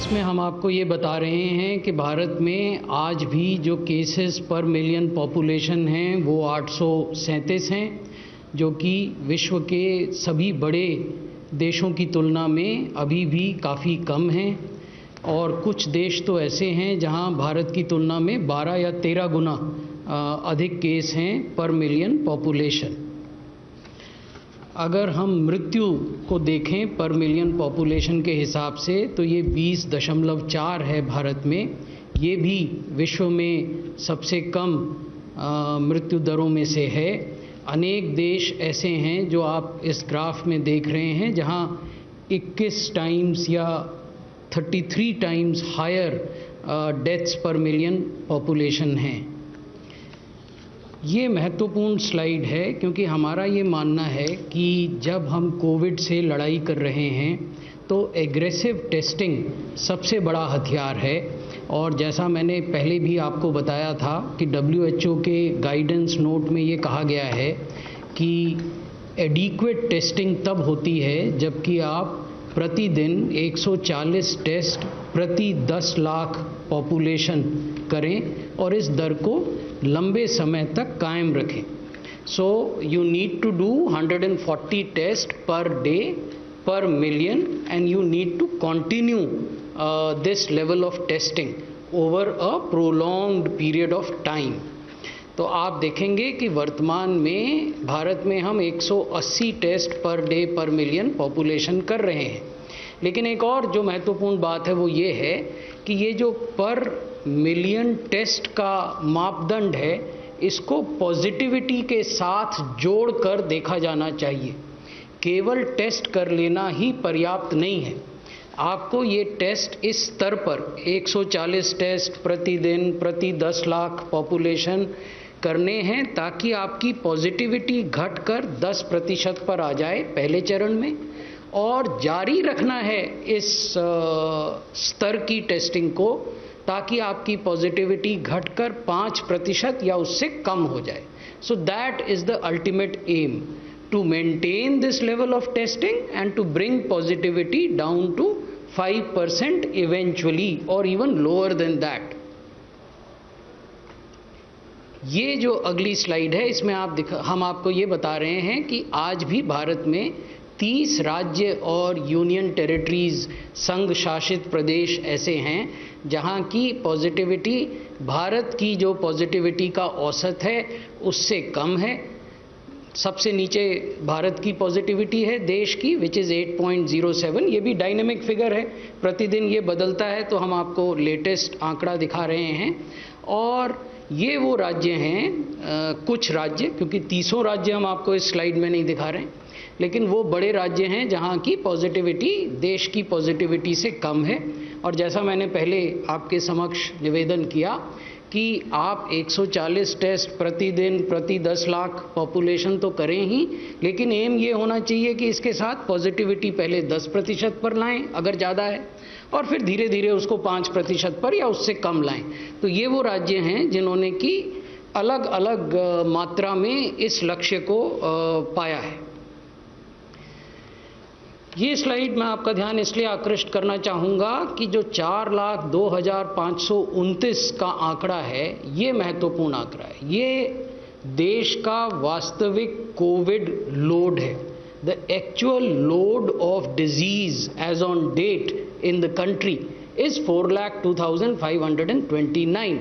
Graphs में हम आपको ये बता रहे हैं कि भारत में आज भी जो केसेस पर मिलियन पॉपुलेशन हैं वो 837 हैं, जो कि विश्व के सभी बड़े देशों की तुलना में अभी भी काफ़ी कम हैं। और कुछ देश तो ऐसे हैं जहां भारत की तुलना में 12 या 13 गुना अधिक केस हैं पर मिलियन पॉपुलेशन। अगर हम मृत्यु को देखें पर मिलियन पॉपुलेशन के हिसाब से तो ये 20.4 है भारत में। ये भी विश्व में सबसे कम मृत्यु दरों में से है। अनेक देश ऐसे हैं जो आप इस ग्राफ में देख रहे हैं जहां 21 टाइम्स या 33 times higher deaths per million population हैं। ये महत्वपूर्ण स्लाइड है क्योंकि हमारा ये मानना है कि जब हम कोविड से लड़ाई कर रहे हैं तो एग्रेसिव टेस्टिंग सबसे बड़ा हथियार है। और जैसा मैंने पहले भी आपको बताया था कि WHO के गाइडेंस नोट में ये कहा गया है कि एडिक्वेट टेस्टिंग तब होती है जबकि आप प्रतिदिन 140 टेस्ट प्रति 10 लाख पॉपुलेशन करें और इस दर को लंबे समय तक कायम रखें। So you need to do 140 test per day per million and you need to continue this level of testing over a prolonged period of time। तो आप देखेंगे कि वर्तमान में भारत में हम 180 टेस्ट पर डे पर मिलियन पॉपुलेशन कर रहे हैं। लेकिन एक और जो महत्वपूर्ण बात है वो ये है कि ये जो पर मिलियन टेस्ट का मापदंड है इसको पॉजिटिविटी के साथ जोड़कर देखा जाना चाहिए। केवल टेस्ट कर लेना ही पर्याप्त नहीं है। आपको ये टेस्ट इस स्तर पर 140 टेस्ट प्रतिदिन प्रति 10 लाख पॉपुलेशन करने हैं ताकि आपकी पॉजिटिविटी घटकर 10% पर आ जाए पहले चरण में, और जारी रखना है इस स्तर की टेस्टिंग को ताकि आपकी पॉजिटिविटी घटकर 5% या उससे कम हो जाए। So that is the ultimate aim, to maintain this level of testing and to bring positivity down to 5% eventually or even lower than that। ये जो अगली स्लाइड है इसमें हम आपको ये बता रहे हैं कि आज भी भारत में 30 राज्य और यूनियन टेरिटरीज संघ शासित प्रदेश ऐसे हैं जहां की पॉजिटिविटी भारत की जो पॉजिटिविटी का औसत है उससे कम है। सबसे नीचे भारत की पॉजिटिविटी है देश की विच इज़ 8.07। ये भी डायनेमिक फिगर है, प्रतिदिन ये बदलता है, तो हम आपको लेटेस्ट आंकड़ा दिखा रहे हैं। और ये वो राज्य हैं कुछ राज्य, क्योंकि 30 राज्य हम आपको इस स्लाइड में नहीं दिखा रहे हैं, लेकिन वो बड़े राज्य हैं जहाँ की पॉजिटिविटी देश की पॉजिटिविटी से कम है। और जैसा मैंने पहले आपके समक्ष निवेदन किया कि आप 140 टेस्ट प्रतिदिन प्रति 10 लाख पॉपुलेशन तो करें ही, लेकिन एम ये होना चाहिए कि इसके साथ पॉजिटिविटी पहले 10% पर लाएं अगर ज़्यादा है, और फिर धीरे धीरे उसको 5% पर या उससे कम लाएं। तो ये वो राज्य हैं जिन्होंने कि अलग अलग मात्रा में इस लक्ष्य को पाया है। ये स्लाइड मैं आपका ध्यान इसलिए आकृष्ट करना चाहूँगा कि जो 4,02,529 का आंकड़ा है ये महत्वपूर्ण आंकड़ा है। ये देश का वास्तविक कोविड लोड है। The actual load of disease as on date in the country is 4,02,529।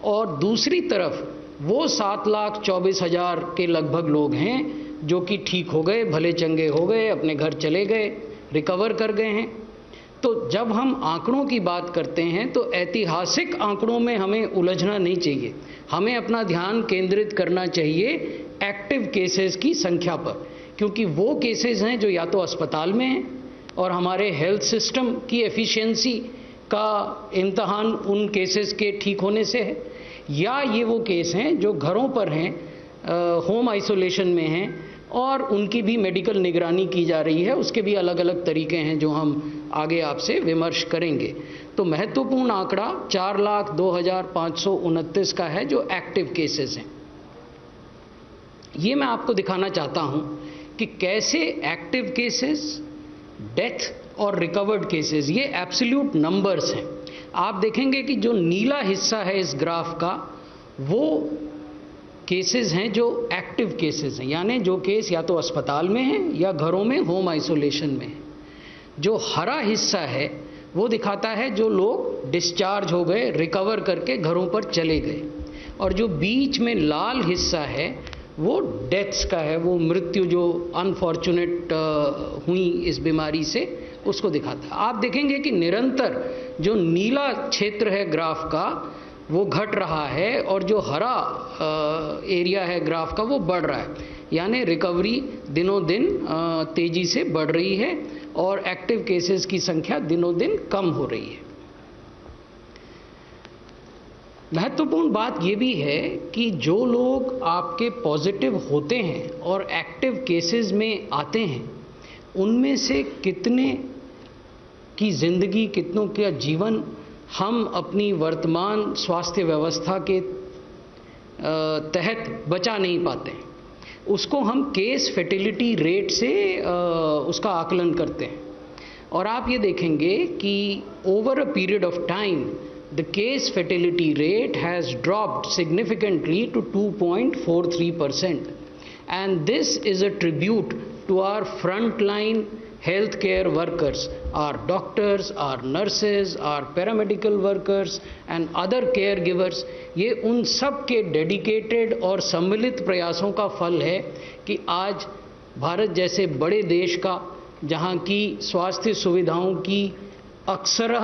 और दूसरी तरफ वो 7,24,000 के लगभग लोग हैं जो कि ठीक हो गए, भले चंगे हो गए, अपने घर चले गए, रिकवर कर गए हैं। तो जब हम आंकड़ों की बात करते हैं तो ऐतिहासिक आंकड़ों में हमें उलझना नहीं चाहिए। हमें अपना ध्यान केंद्रित करना चाहिए एक्टिव केसेस की संख्या पर, क्योंकि वो केसेस हैं जो या तो अस्पताल में हैं और हमारे हेल्थ सिस्टम की एफिशिएंसी का इम्तहान उन केसेस के ठीक होने से है, या ये वो केस हैं जो घरों पर हैं, होम आइसोलेशन में हैं और उनकी भी मेडिकल निगरानी की जा रही है। उसके भी अलग अलग तरीके हैं जो हम आगे आपसे विमर्श करेंगे। तो महत्वपूर्ण आंकड़ा 4,02,529 का है जो एक्टिव केसेस हैं। ये मैं आपको दिखाना चाहता हूं कि कैसे एक्टिव केसेस, डेथ और रिकवर्ड केसेस, ये एब्सोल्यूट नंबर्स हैं। आप देखेंगे कि जो नीला हिस्सा है इस ग्राफ का, वो केसेस हैं जो एक्टिव केसेस हैं, यानी जो केस या तो अस्पताल में हैं या घरों में होम आइसोलेशन में हैं। जो हरा हिस्सा है वो दिखाता है जो लोग डिस्चार्ज हो गए, रिकवर करके घरों पर चले गए। और जो बीच में लाल हिस्सा है वो डेथ्स का है, वो मृत्यु जो अनफॉर्चुनेट हुई इस बीमारी से, उसको दिखाता है। आप देखेंगे कि निरंतर जो नीला क्षेत्र है ग्राफ का वो घट रहा है और जो हरा एरिया है ग्राफ का वो बढ़ रहा है, यानी रिकवरी दिनों दिन तेजी से बढ़ रही है और एक्टिव केसेस की संख्या दिनों दिन कम हो रही है। महत्वपूर्ण बात ये भी है कि जो लोग आपके पॉजिटिव होते हैं और एक्टिव केसेस में आते हैं, उनमें से कितने की जिंदगी, कितनों का जीवन हम अपनी वर्तमान स्वास्थ्य व्यवस्था के तहत बचा नहीं पाते हैं, उसको हम केस फर्टिलिटी रेट से उसका आकलन करते हैं। और आप ये देखेंगे कि over a period of time the case fatality rate has dropped significantly to 2.43%, and this is a tribute to our frontline healthcare workers, our doctors, our nurses, our paramedical workers and other caregivers। ये उन सब के dedicated और सम्मिलित प्रयासों का फल है कि आज भारत जैसे बड़े देश का, जहाँ की स्वास्थ्य सुविधाओं की अक्सर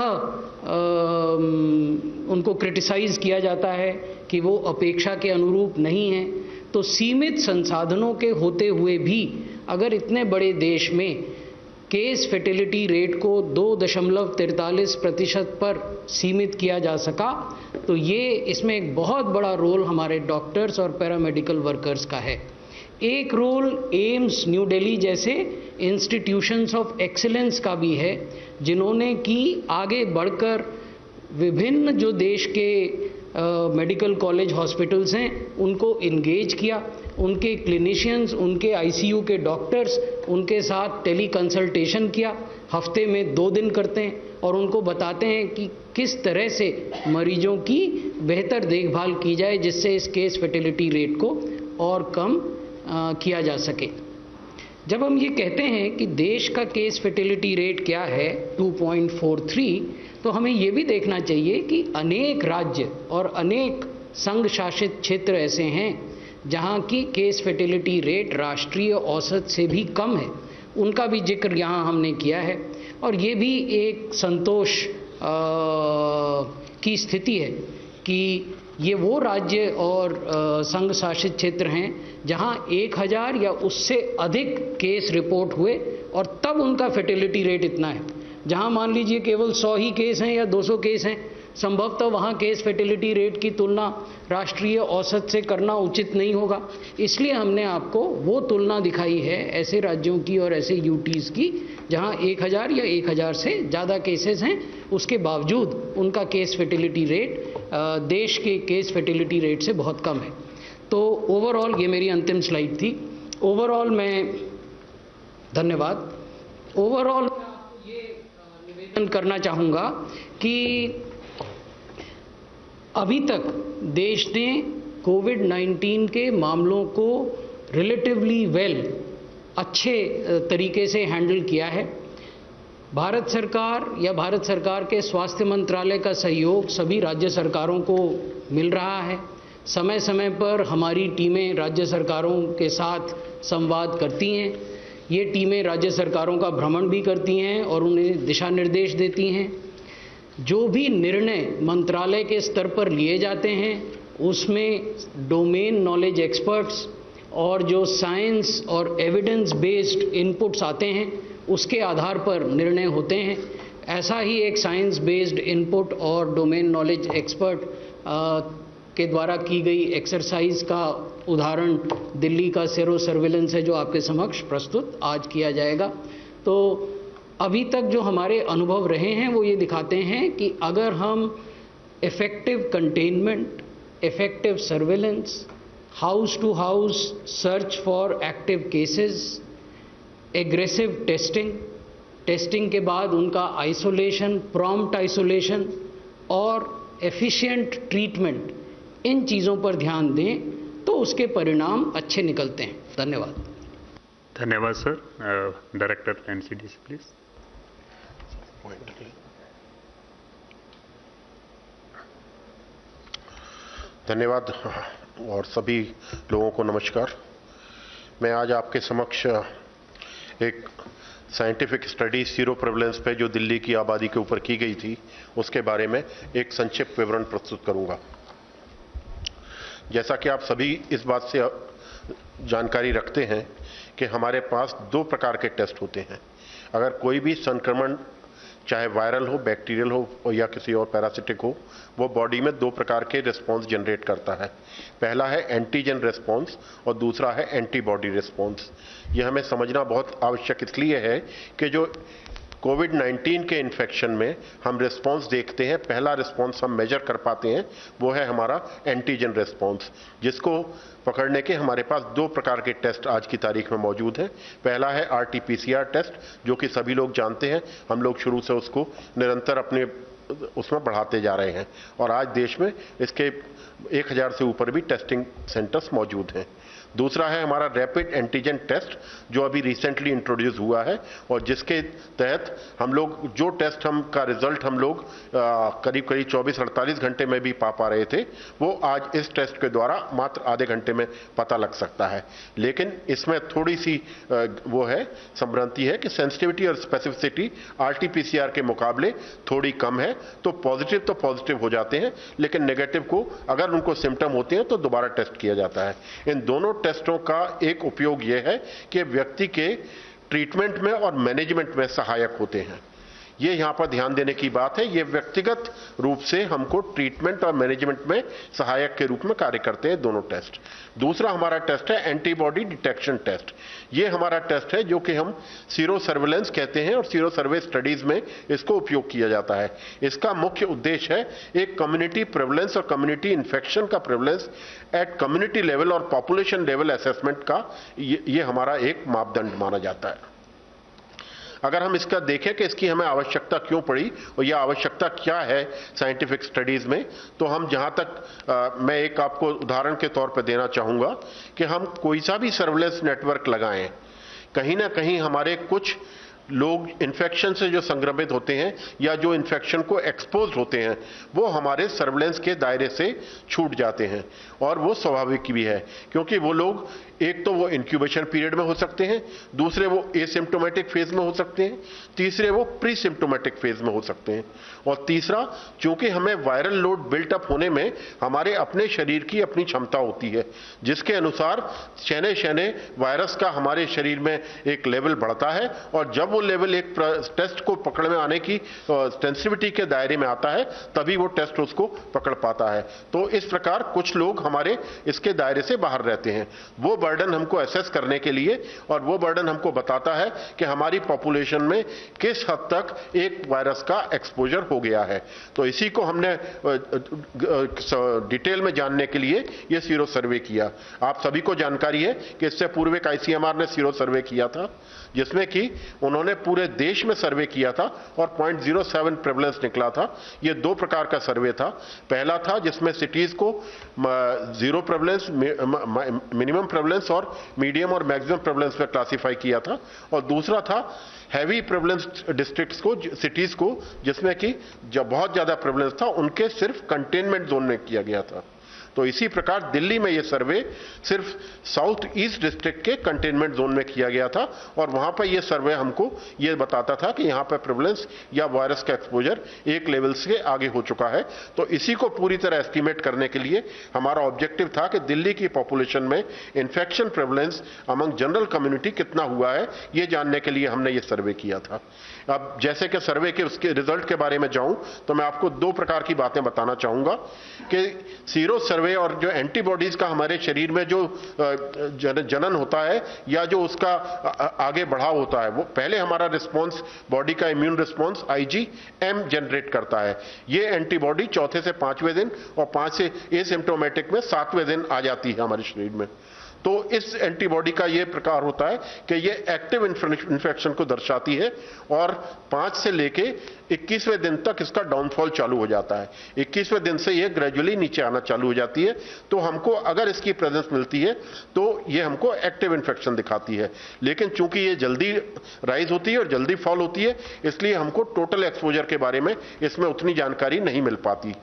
उनको क्रिटिसाइज़ किया जाता है कि वो अपेक्षा के अनुरूप नहीं हैं, तो सीमित संसाधनों के होते हुए भी अगर इतने बड़े देश में केस फर्टिलिटी रेट को 2.43% पर सीमित किया जा सका, तो ये इसमें एक बहुत बड़ा रोल हमारे डॉक्टर्स और पैरामेडिकल वर्कर्स का है। एक रोल एम्स न्यू दिल्ली जैसे इंस्टीट्यूशंस ऑफ एक्सीलेंस का भी है, जिन्होंने कि आगे बढ़कर विभिन्न जो देश के मेडिकल कॉलेज हॉस्पिटल्स हैं उनको इंगेज किया, उनके क्लिनिशियंस, उनके आईसीयू के डॉक्टर्स उनके साथ टेली कंसल्टेशन किया, हफ्ते में 2 दिन करते हैं और उनको बताते हैं कि किस तरह से मरीजों की बेहतर देखभाल की जाए जिससे इस केस फर्टिलिटी रेट को और कम किया जा सके। जब हम ये कहते हैं कि देश का केस फर्टिलिटी रेट क्या है 2.43, तो हमें ये भी देखना चाहिए कि अनेक राज्य और अनेक संघ शासित क्षेत्र ऐसे हैं जहाँ की केस फर्टिलिटी रेट राष्ट्रीय औसत से भी कम है, उनका भी जिक्र यहाँ हमने किया है। और ये भी एक संतोष की स्थिति है कि ये वो राज्य और संघ शासित क्षेत्र हैं जहां 1000 या उससे अधिक केस रिपोर्ट हुए और तब उनका फर्टिलिटी रेट इतना है। जहां मान लीजिए केवल 100 ही केस हैं या 200 केस हैं, संभवतः वहां केस फर्टिलिटी रेट की तुलना राष्ट्रीय औसत से करना उचित नहीं होगा। इसलिए हमने आपको वो तुलना दिखाई है ऐसे राज्यों की और ऐसे यूटीज़ की जहां 1000 या 1000 से ज़्यादा केसेस हैं, उसके बावजूद उनका केस फर्टिलिटी रेट देश के केस फर्टिलिटी रेट से बहुत कम है। तो ओवरऑल ये मेरी अंतिम स्लाइड थी। ओवरऑल मैं धन्यवाद। ओवरऑल ये निवेदन करना चाहूँगा कि अभी तक देश ने कोविड-19 के मामलों को रिलेटिवली वेल अच्छे तरीके से हैंडल किया है। भारत सरकार या भारत सरकार के स्वास्थ्य मंत्रालय का सहयोग सभी राज्य सरकारों को मिल रहा है। समय समय पर हमारी टीमें राज्य सरकारों के साथ संवाद करती हैं। ये टीमें राज्य सरकारों का भ्रमण भी करती हैं और उन्हें दिशा निर्देश देती हैं। जो भी निर्णय मंत्रालय के स्तर पर लिए जाते हैं उसमें डोमेन नॉलेज एक्सपर्ट्स और जो साइंस और एविडेंस बेस्ड इनपुट्स आते हैं उसके आधार पर निर्णय होते हैं। ऐसा ही एक साइंस बेस्ड इनपुट और डोमेन नॉलेज एक्सपर्ट के द्वारा की गई एक्सरसाइज का उदाहरण दिल्ली का सेरो सर्विलेंस है जो आपके समक्ष प्रस्तुत आज किया जाएगा। तो अभी तक जो हमारे अनुभव रहे हैं वो ये दिखाते हैं कि अगर हम effective containment, effective surveillance, house to house search for active cases, aggressive testing testing के बाद उनका आइसोलेशन, प्रॉम्प्ट आइसोलेशन और एफिशिएंट ट्रीटमेंट, इन चीज़ों पर ध्यान दें तो उसके परिणाम अच्छे निकलते हैं। धन्यवाद। धन्यवाद सर। Director NCDC please. धन्यवाद और सभी लोगों को नमस्कार। मैं आज आपके समक्ष एक साइंटिफिक स्टडी सीरो प्रेवलेंस पे जो दिल्ली की आबादी के ऊपर की गई थी उसके बारे में एक संक्षिप्त विवरण प्रस्तुत करूंगा। जैसा कि आप सभी इस बात से जानकारी रखते हैं कि हमारे पास दो प्रकार के टेस्ट होते हैं। अगर कोई भी संक्रमण चाहे वायरल हो, बैक्टीरियल हो या किसी और पैरासिटिक हो, वो बॉडी में दो प्रकार के रिस्पॉन्स जनरेट करता है। पहला है एंटीजन रिस्पॉन्स और दूसरा है एंटीबॉडी रिस्पॉन्स। ये हमें समझना बहुत आवश्यक इसलिए है कि जो कोविड-19 के इन्फेक्शन में हम रिस्पॉन्स देखते हैं, पहला रिस्पॉन्स हम मेजर कर पाते हैं, वो है हमारा एंटीजन रिस्पॉन्स, जिसको पकड़ने के हमारे पास दो प्रकार के टेस्ट आज की तारीख में मौजूद हैं। पहला है RT-PCR टेस्ट, जो कि सभी लोग जानते हैं, हम लोग शुरू से उसको निरंतर अपने उसमें बढ़ाते जा रहे हैं और आज देश में इसके 1000 से ऊपर भी टेस्टिंग सेंटर्स मौजूद हैं। दूसरा है हमारा रैपिड एंटीजन टेस्ट, जो अभी रिसेंटली इंट्रोड्यूस हुआ है और जिसके तहत हम लोग जो टेस्ट का रिजल्ट हम लोग करीब 24-48 घंटे में भी पा रहे थे, वो आज इस टेस्ट के द्वारा मात्र आधे घंटे में पता लग सकता है। लेकिन इसमें थोड़ी सी वो है संभ्रांति है कि सेंसिटिविटी और स्पेसिफिसिटी RT-PCR के मुकाबले थोड़ी कम है। तो पॉजिटिव हो जाते हैं, लेकिन नेगेटिव को अगर उनको सिम्टम होते हैं तो दोबारा टेस्ट किया जाता है। इन दोनों टेस्टों का एक उपयोग यह है कि व्यक्ति के ट्रीटमेंट में और मैनेजमेंट में सहायक होते हैं। ये यहां पर ध्यान देने की बात है, ये व्यक्तिगत रूप से हमको ट्रीटमेंट और मैनेजमेंट में सहायक के रूप में कार्य करते हैं दोनों टेस्ट। दूसरा हमारा टेस्ट है एंटीबॉडी डिटेक्शन टेस्ट। ये हमारा टेस्ट है जो कि हम सीरो सर्वेलेंस कहते हैं और सीरो सर्वे स्टडीज में इसको उपयोग किया जाता है। इसका मुख्य उद्देश्य है एक कम्युनिटी प्रेवलेंस और कम्युनिटी इन्फेक्शन का प्रेवलेंस एट कम्युनिटी लेवल और पॉपुलेशन लेवल असेसमेंट का ये हमारा एक मापदंड माना जाता है। अगर हम इसका देखें कि इसकी हमें आवश्यकता क्यों पड़ी और यह आवश्यकता क्या है साइंटिफिक स्टडीज में, तो हम जहां तक मैं एक आपको उदाहरण के तौर पर देना चाहूंगा कि हम कोई सा भी सर्वेलेंस नेटवर्क लगाएं, कहीं ना कहीं हमारे कुछ लोग इन्फेक्शन से जो संक्रमित होते हैं या जो इन्फेक्शन को एक्सपोज होते हैं, वो हमारे सर्वेलेंस के दायरे से छूट जाते हैं। और वो स्वाभाविक भी है, क्योंकि वो लोग एक तो वो इंक्यूबेशन पीरियड में हो सकते हैं, दूसरे वो एसिम्प्टोमेटिक फेज में हो सकते हैं, तीसरे वो प्री सिम्प्टोमेटिक फेज में हो सकते हैं, और तीसरा चूंकि हमें वायरल लोड बिल्टअप होने में हमारे अपने शरीर की अपनी क्षमता होती है, जिसके अनुसार शनै वायरस का हमारे शरीर में एक लेवल बढ़ता है और जब वो लेवल एक टेस्ट को पकड़ में आने की सेंसिटिविटी के दायरे में आता है, तभी वो टेस्ट उसको पकड़ पाता है। तो इस प्रकार कुछ लोग हमारे इसके दायरे से बाहर रहते हैं। वो बर्डन हमको एसेस करने के लिए और वो बर्डन हमको बताता है कि हमारी पॉपुलेशन में किस हद तक एक वायरस का एक्सपोजर हो गया है। तो इसी को हमने डिटेल में जानने के लिए ये सीरो सर्वे किया। आप सभी को जानकारी है कि इससे पूर्व एक ICMR ने सीरो सर्वे किया था, जिसमें कि उन्होंने पूरे देश में सर्वे किया था और 0.07 प्रेवलेंस निकला था। ये दो प्रकार का सर्वे था। पहला था जिसमें सिटीज को जीरो प्रेवलेंस, मिनिमम प्रेवलेंस और मीडियम और मैक्सिमम प्रेवलेंस में क्लासिफाई किया था, और दूसरा था हैवी प्रेवलेंस डिस्ट्रिक्ट्स को, सिटीज को, जिसमें कि जब बहुत ज्यादा प्रेवलेंस था उनके सिर्फ कंटेनमेंट जोन में किया गया था। तो इसी प्रकार दिल्ली में यह सर्वे सिर्फ साउथ ईस्ट डिस्ट्रिक्ट के कंटेनमेंट जोन में किया गया था और वहां पर यह सर्वे हमको यह बताता था कि यहां पर प्रेवलेंस या वायरस का एक्सपोजर एक लेवल से आगे हो चुका है। तो इसी को पूरी तरह एस्टिमेट करने के लिए हमारा ऑब्जेक्टिव था कि दिल्ली की पॉपुलेशन में infection prevalence among general community कितना हुआ है, यह जानने के लिए हमने यह सर्वे किया था। अब जैसे कि सर्वे के उसके रिजल्ट के बारे में जाऊं तो मैं आपको दो प्रकार की बातें बताना चाहूंगा कि सीरो सर्वे और जो एंटीबॉडीज का हमारे शरीर में जो जनन होता है या जो उसका आगे बढ़ाव होता है, वो पहले हमारा रिस्पॉन्स, बॉडी का इम्यून रिस्पॉन्स IgM जनरेट करता है। ये एंटीबॉडी चौथे से 5वें दिन और 5 से एसिम्प्टोमेटिक में 7वें दिन आ जाती है हमारे शरीर में। तो इस एंटीबॉडी का ये प्रकार होता है कि ये एक्टिव इन्फेक्शन को दर्शाती है और 5 से लेके 21वें दिन तक इसका डाउनफॉल चालू हो जाता है। 21वें दिन से ये ग्रेजुअली नीचे आना चालू हो जाती है। तो हमको अगर इसकी प्रेजेंस मिलती है तो ये हमको एक्टिव इन्फेक्शन दिखाती है, लेकिन चूंकि ये जल्दी राइज होती है और जल्दी फॉल होती है, इसलिए हमको टोटल एक्सपोजर के बारे में इसमें उतनी जानकारी नहीं मिल पाती।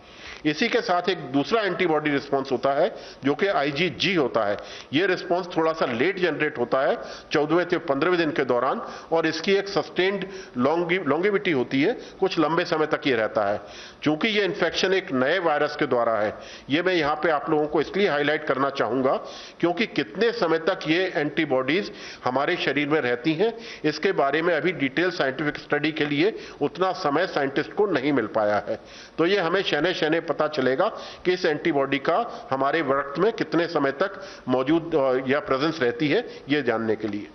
इसी के साथ एक दूसरा एंटीबॉडी रिस्पांस होता है जो कि IgG होता है। यह रिस्पांस थोड़ा सा लेट जनरेट होता है 14वें से 15वें दिन के दौरान, और इसकी एक सस्टेन्ड लॉन्गेविटी होती है, कुछ लंबे समय तक ये रहता है। चूंकि ये इन्फेक्शन एक नए वायरस के द्वारा है, ये मैं यहां पे आप लोगों को इसलिए हाईलाइट करना चाहूंगा क्योंकि कितने समय तक ये एंटीबॉडीज हमारे शरीर में रहती हैं, इसके बारे में अभी डिटेल साइंटिफिक स्टडी के लिए उतना समय साइंटिस्ट को नहीं मिल पाया है। तो ये हमें शने शने पता चलेगा कि इस एंटीबॉडी का हमारे रक्त में कितने समय तक मौजूद या प्रेजेंस रहती है, ये जानने के लिए।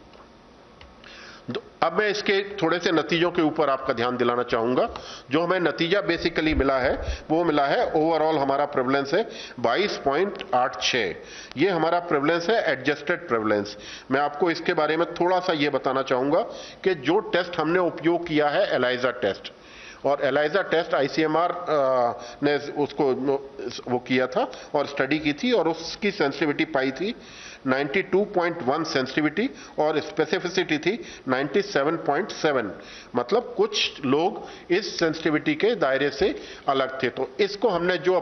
अब मैं इसके थोड़े से नतीजों के ऊपर आपका ध्यान दिलाना चाहूंगा। जो हमें नतीजा बेसिकली मिला है वो मिला है, ओवरऑल हमारा प्रेवलेंस है 22.86। ये हमारा प्रेवलेंस है एडजस्टेड प्रेवलेंस। मैं आपको इसके बारे में थोड़ा सा ये बताना चाहूंगा कि जो टेस्ट हमने उपयोग किया है एलाइजा टेस्ट, और एलाइजा टेस्ट ICMR ने उसको वो किया था और स्टडी की थी, और उसकी सेंसिटिविटी पाई थी 92.1 सेंसिटिविटी और स्पेसिफिसिटी थी 97.7। मतलब कुछ लोग इस सेंसिटिविटी के दायरे से अलग थे। तो इसको हमने जो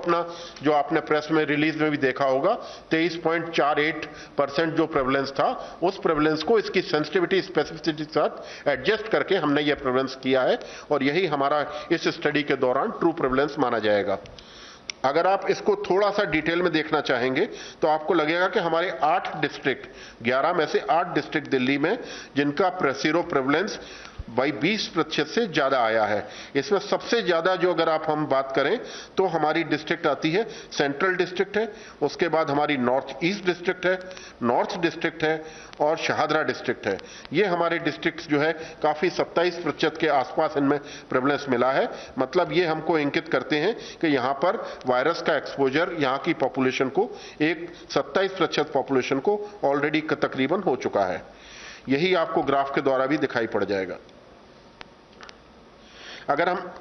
आपने प्रेस में रिलीज में भी देखा होगा 23.48% जो प्रेवलेंस था, उस प्रेवलेंस को इसकी सेंसिटिविटी स्पेसिफिसिटी के साथ एडजस्ट करके हमने ये प्रेवलेंस किया है, और यही हमारा इस स्टडी के दौरान ट्रू प्रेवलेंस माना जाएगा। अगर आप इसको थोड़ा सा डिटेल में देखना चाहेंगे तो आपको लगेगा कि हमारे 8 डिस्ट्रिक्ट, 11 में से 8 डिस्ट्रिक्ट दिल्ली में जिनका सीरो प्रेवलेंस 20% से ज्यादा आया है। इसमें सबसे ज्यादा जो अगर हम बात करें तो हमारी डिस्ट्रिक्ट आती है, सेंट्रल डिस्ट्रिक्ट है, उसके बाद हमारी नॉर्थ ईस्ट डिस्ट्रिक्ट है, नॉर्थ डिस्ट्रिक्ट है और शाहदरा डिस्ट्रिक्ट है। ये हमारे डिस्ट्रिक्ट जो है काफी 27% के आसपास इनमें प्रेवलेंस मिला है। मतलब ये हमको इंगित करते हैं कि यहां पर वायरस का एक्सपोजर यहां की पॉपुलेशन को, एक 27% पॉपुलेशन को ऑलरेडी तकरीबन हो चुका है। यही आपको ग्राफ के द्वारा भी दिखाई पड़ जाएगा। अगर हम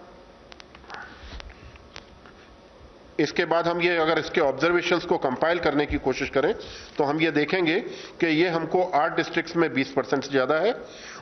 इसके बाद हम ये अगर इसके ऑब्जर्वेशंस को कंपाइल करने की कोशिश करें तो हम ये देखेंगे कि ये हमको 8 डिस्ट्रिक्ट्स में 20% से ज्यादा है।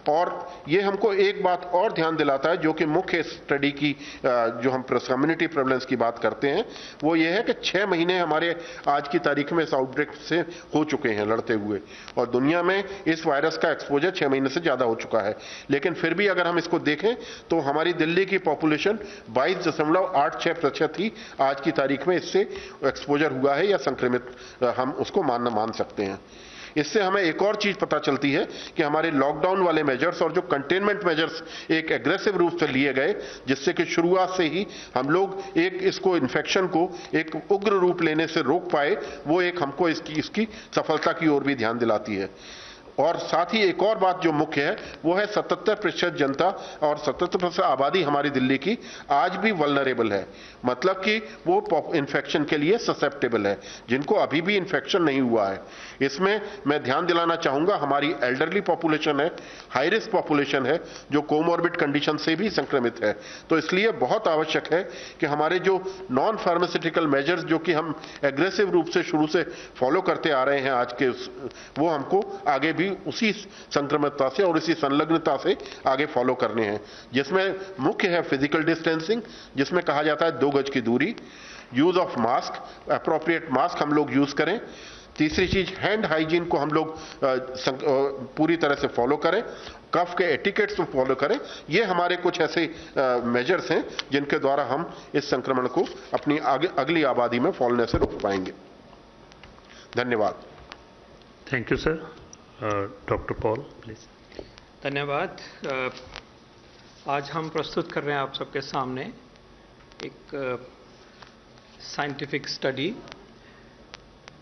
और ये हमको एक बात और ध्यान दिलाता है जो कि मुख्य स्टडी की जो हम कम्युनिटी प्रेवलेंस की बात करते हैं वो ये है कि 6 महीने हमारे आज की तारीख में इस आउटब्रेक से हो चुके हैं लड़ते हुए, और दुनिया में इस वायरस का एक्सपोजर 6 महीने से ज्यादा हो चुका है। लेकिन फिर भी अगर हम इसको देखें तो हमारी दिल्ली की पॉपुलेशन 22.86% ही आज की तारीख में इससे एक्सपोजर हुआ है या संक्रमित हम उसको मान सकते हैं। इससे हमें एक और चीज पता चलती है कि हमारे लॉकडाउन वाले मेजर्स और जो कंटेनमेंट मेजर्स एक एग्रेसिव रूप से लिए गए, जिससे कि शुरुआत से ही हम लोग इसको इन्फेक्शन को एक उग्र रूप लेने से रोक पाए, वो एक हमको इसकी सफलता की ओर भी ध्यान दिलाती है। और साथ ही एक और बात जो मुख्य है वो है 77% जनता और 77% आबादी हमारी दिल्ली की आज भी वल्नरेबल है। मतलब कि वो इन्फेक्शन के लिए ससेप्टेबल है, जिनको अभी भी इन्फेक्शन नहीं हुआ है। इसमें मैं ध्यान दिलाना चाहूंगा हमारी एल्डरली पॉपुलेशन है, हाई रिस्क पॉपुलेशन है, जो कोमॉर्बिड कंडीशन से भी संक्रमित है। तो इसलिए बहुत आवश्यक है कि हमारे जो नॉन फार्मास्यूटिकल मेजर्स जो कि हम एग्रेसिव रूप से शुरू से फॉलो करते आ रहे हैं आज के, वो हमको आगे उसी संक्रमितता से और इसी संलग्नता से आगे फॉलो करने हैं, जिसमें मुख्य है फिजिकल डिस्टेंसिंग, जिसमें कहा जाता है 2 गज की दूरी, use of mask, appropriate mask हम लोग यूज करें। तीसरी चीज हैंड हाइजीन को हम लोग पूरी तरह से फॉलो करें, कफ के एटिकेट्स को फॉलो करें। ये हमारे कुछ ऐसे मेजर्स हैं जिनके द्वारा हम इस संक्रमण को अपनी अगली आबादी में फैलने से रोक पाएंगे। धन्यवाद। Thank you sir. Doctor Paul please. धन्यवाद। आज हम प्रस्तुत कर रहे हैं आप सबके सामने एक साइंटिफिक स्टडी।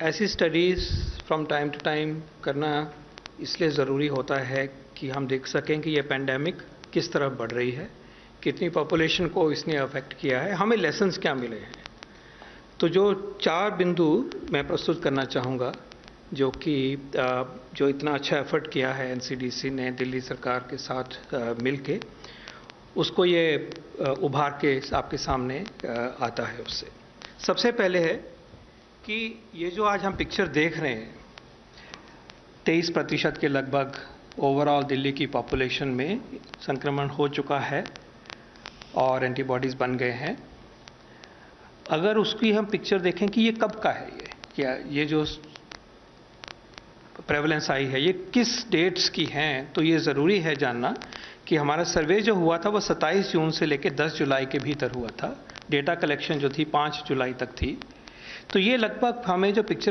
ऐसी studies from time to time करना इसलिए ज़रूरी होता है कि हम देख सकें कि ये पेंडेमिक किस तरह बढ़ रही है, कितनी पॉपुलेशन को इसने अफेक्ट किया है, हमें लेसन्स क्या मिले हैं। तो जो 4 बिंदु मैं प्रस्तुत करना चाहूँगा जो इतना अच्छा एफर्ट किया है एनसीडीसी ने दिल्ली सरकार के साथ मिलके, उसको ये उभार के आपके सामने आता है। उससे सबसे पहले है कि ये जो आज हम पिक्चर देख रहे हैं, 23% के लगभग ओवरऑल दिल्ली की पॉपुलेशन में संक्रमण हो चुका है और एंटीबॉडीज़ बन गए हैं। अगर उसकी हम पिक्चर देखें कि ये कब का है, ये जो प्रेवलेंस आई है ये किस डेट्स की हैं, तो ये ज़रूरी है जानना कि हमारा सर्वे जो हुआ था वो 27 जून से लेकर 10 जुलाई के भीतर हुआ था। डेटा कलेक्शन जो थी 5 जुलाई तक थी। तो ये लगभग हमें जो पिक्चर